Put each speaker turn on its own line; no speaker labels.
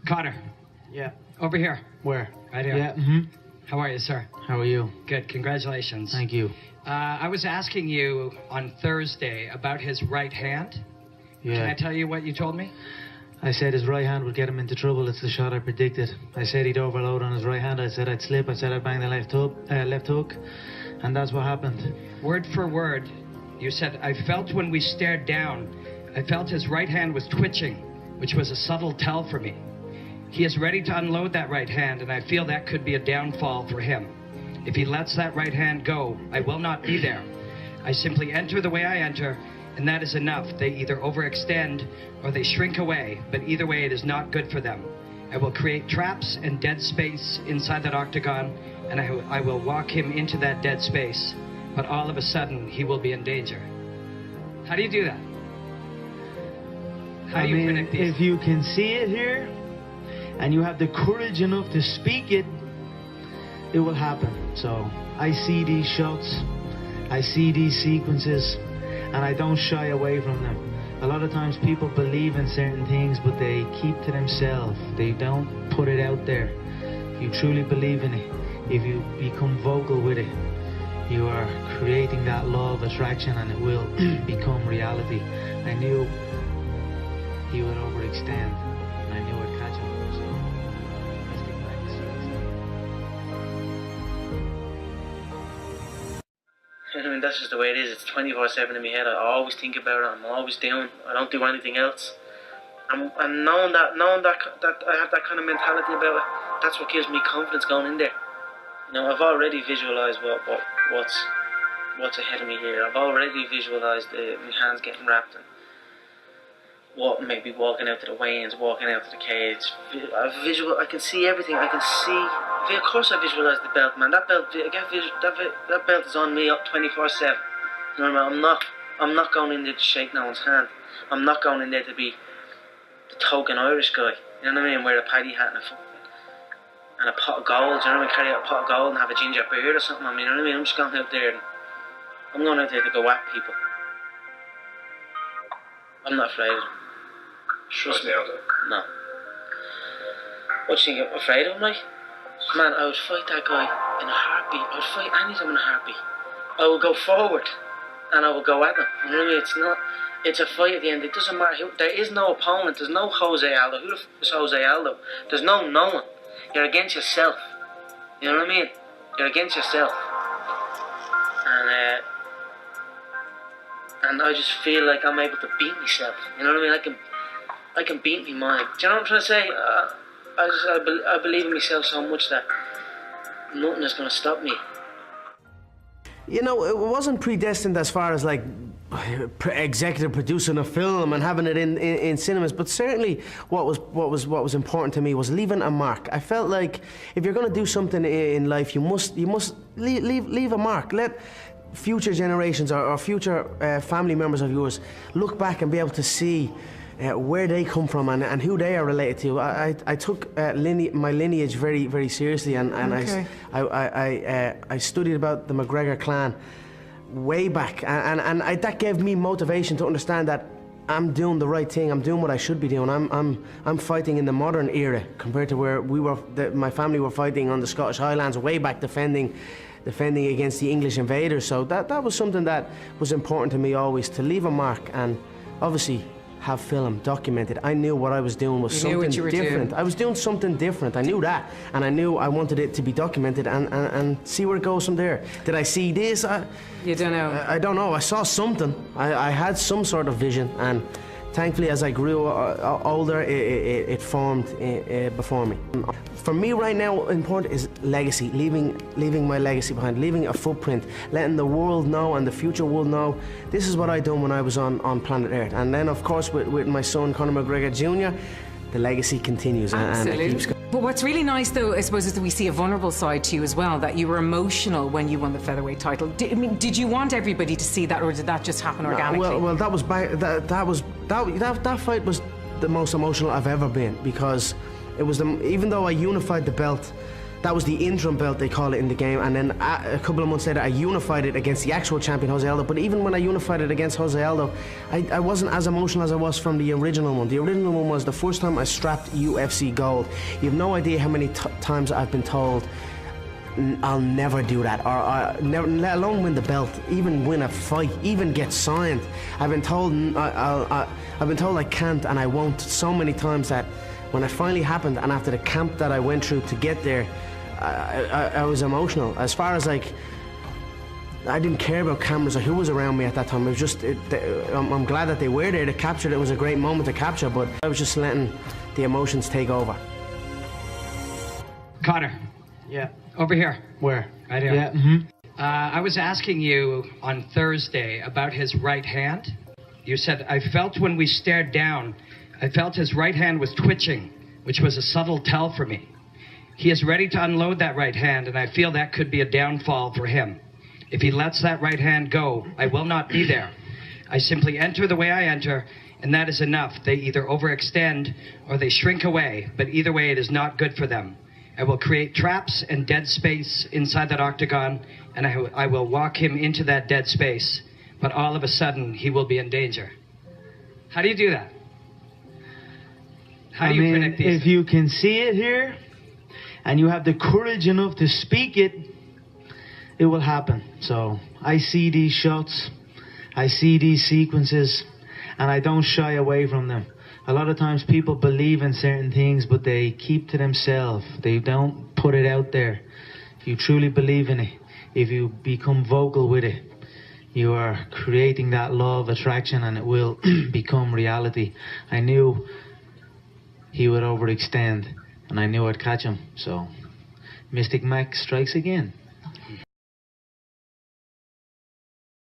Connor.
Yeah.
Over here.
Where?
Right here.
Yeah.
How are you, sir?
How are you?
Good. Congratulations.
Thank you.
I was asking you on Thursday about his right hand.
Yeah.
Can I tell you what you told me?
I said his right hand would get him into trouble. It's the shot I predicted. I said he'd overload on his right hand. I said I'd slip. I said I'd bang the left hook. And that's what happened.
Word for word, you said, I felt when we stared down, I felt his right hand was twitching, which was a subtle tell for me. He is ready to unload that right hand, and I feel that could be a downfall for him. If he lets that right hand go, I will not be there. I simply enter the way I enter, and that is enough. They either overextend or they shrink away, but either way it is not good for them. I will create traps and dead space inside that octagon, and I will walk him into that dead space, but all of a sudden he will be in danger. How do you do that? How do you predict these?
If you can see it here, and you have the courage enough to speak it, it will happen. So I see these shots, I see these sequences, and I don't shy away from them. A lot of times people believe in certain things, but they keep to themselves. They don't put it out there. If you truly believe in it, if you become vocal with it, you are creating that law of attraction, and it will become reality. I knew he would overextend, and I knew I'd catch him. So I stick back to
I mean, that's just the way it is. It's 24/7 in my head. I always think about it. I'm always doing. I don't do anything else. And knowing that I have that kind of mentality about it, that's what gives me confidence going in there. You know, I've already visualised what's ahead of me here. I've already visualised my hands getting wrapped and what maybe walking out to the weigh-ins, walking out to the cage. I can see everything. I can see. Of course, I visualise the belt, man. That belt is on me up 24/7. You know what I mean? I'm not going in there to shake no one's hand. I'm not going in there to be the token Irish guy. You know what I mean? Wear a paddy hat and a pot of gold. You know what I mean? Carry out a pot of gold and have a ginger beard or something. I mean, you know what I mean? I'm just going out there. I'm going out there to go at people. I'm not afraid of them. Trust me. No. What do you think? I'm afraid of him, like? Man, I would fight that guy in a heartbeat. I would fight any of them in a heartbeat. I would go forward and I would go at them. You know what I mean? It's a fight at the end. It doesn't matter who. There is no opponent. There's no Jose Aldo. Who the f is Jose Aldo? There's no one. You're against yourself. You know what I mean? You're against yourself. And I just feel like I'm able to beat myself. You know what I mean? I can beat me mind. Do you know what I'm trying to say? I believe in myself so much that nothing is going to stop me.
You know, it wasn't predestined as far as like executive producing a film and having it in cinemas, but certainly what was important to me was leaving a mark. I felt like if you're going to do something in life, you must leave a mark. Let future generations or future family members of yours look back and be able to see where they come from and who they are related to. I took my lineage very, very seriously, and okay. I studied about the McGregor clan way back, and that gave me motivation to understand that I'm doing the right thing. I'm doing what I should be doing. I'm fighting in the modern era compared to where my family were fighting on the Scottish Highlands way back, defending against the English invaders. So that was something that was important to me always, to leave a mark and obviously have film documented. I knew what I was doing was something different. I was doing something different. I knew that, and I knew I wanted it to be documented and see where it goes from there. Did I see this?
You don't know.
I don't know. I saw something. I had some sort of vision, and thankfully, as I grew older, it formed before me. For me right now, important is legacy, leaving my legacy behind, leaving a footprint, letting the world know and the future world know this is what I done when I was on planet Earth. And then, of course, with my son, Conor McGregor Jr., the legacy continues.
Absolutely.
And it keeps going.
But what's really nice, though, I suppose, is that we see a vulnerable side to you as well, that you were emotional when you won the featherweight title. Did you want everybody to see that, or did that just happen organically?
Well, that fight was the most emotional I've ever been, because it was even though I unified the belt, That was the interim belt, they call it in the game, and then a couple of months later I unified it against the actual champion, Jose Aldo. But even when I unified it against Jose Aldo, I wasn't as emotional as I was from the original one. The original one was the first time I strapped UFC gold. You have no idea how many times I've been told, I'll never do that, or never, let alone win the belt, even win a fight, even get signed. I've been told I've been told I can't and I won't so many times that when it finally happened, and after the camp that I went through to get there, I was emotional. As far as like, I didn't care about cameras or who was around me at that time. It was just, I'm glad that they were there to capture it. It was a great moment to capture, but I was just letting the emotions take over.
Conor.
Yeah.
Over here.
Where?
Right here.
Yeah. Mm-hmm.
I was asking you on Thursday about his right hand. You said, I felt when we stared down, I felt his right hand was twitching, which was a subtle tell for me. He is ready to unload that right hand, and I feel that could be a downfall for him. If he lets that right hand go, I will not be there. I simply enter the way I enter, and that is enough. They either overextend or they shrink away, but either way it is not good for them. I will create traps and dead space inside that octagon, and I will walk him into that dead space, but all of a sudden he will be in danger. How do you do that? How do you predict these?
If you can see it here, and you have the courage enough to speak it, it will happen. So I see these shots, I see these sequences, and I don't shy away from them. A lot of times people believe in certain things, but they keep to themselves. They don't put it out there. If you truly believe in it, if you become vocal with it, you are creating that law of attraction, and it will become reality. I knew he would overextend, and I knew I'd catch him. So Mystic Mac strikes again.